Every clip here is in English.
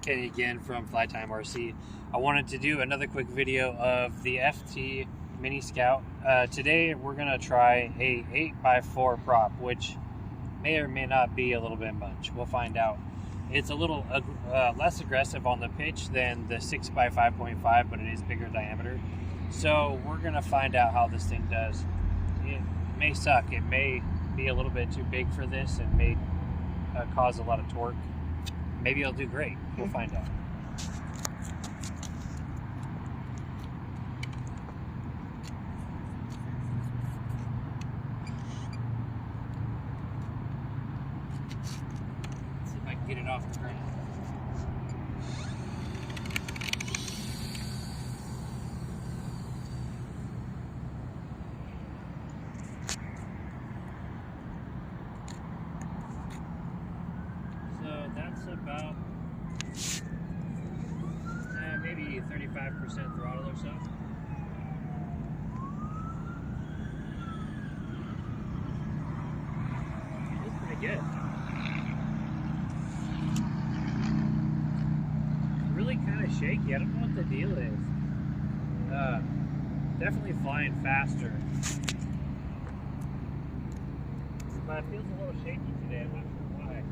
Kenny again from Flytime RC. I wanted to do another quick video of the FT Mini Scout. Today we're going to try a 8x4 prop, which may or may not be a little bit much. We'll find out. It's a little less aggressive on the pitch than the 6x5.5, but it is bigger diameter. So we're going to find out how this thing does. It may suck. It may be a little bit too big for this and may cause a lot of torque. Maybe it'll do great. We'll find out. Let's see if I can get it off the ground. So that's about maybe 35% throttle or so. It's pretty good. Really kind of shaky. I don't know what the deal is. Definitely flying faster. But it feels a little shaky today. I'm not sure why.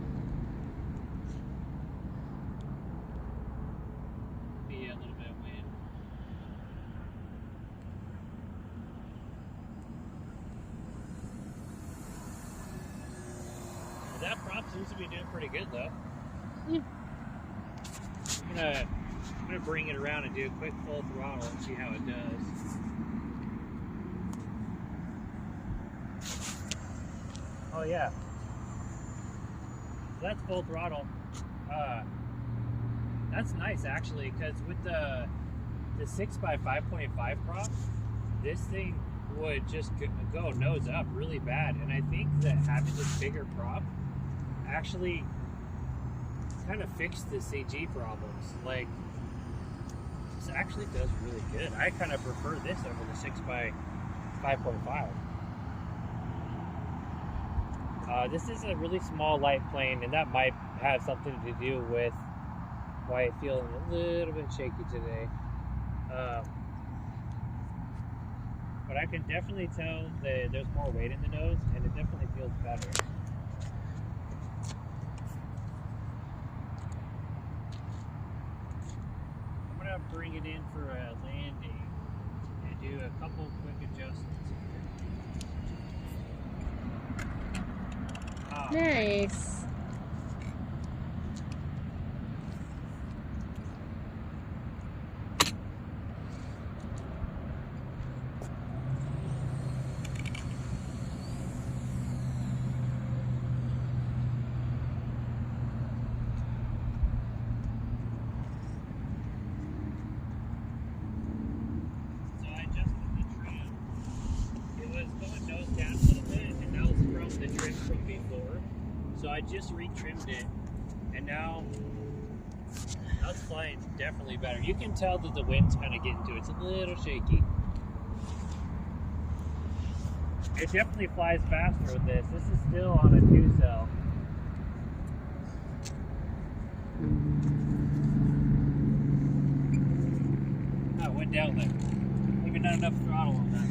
Be a little bit of wind. That prop seems to be doing pretty good though. Yeah. I'm gonna bring it around and do a quick full throttle and see how it does. Oh yeah. So that's full throttle. That's nice actually, because with the 6x5.5 prop, this thing would just go nose up really bad, and I think that having this bigger prop actually kind of fixed the CG problems. Like, this actually does really good. I kind of prefer this over the 6x5.5. This is a really small light plane, and that might have something to do with why it's feeling a little bit shaky today. But I can definitely tell that there's more weight in the nose, and it definitely feels better. I'm gonna bring it in for a landing and do a couple quick adjustments here. Nice. Down a little bit, and that was from the trim from before. So I just retrimmed it, and now it's flying definitely better. You can tell that the wind's kind of getting to it. It's a little shaky. It definitely flies faster with this. This is still on a 2-cell. Oh, it went down there. Maybe not enough throttle on that.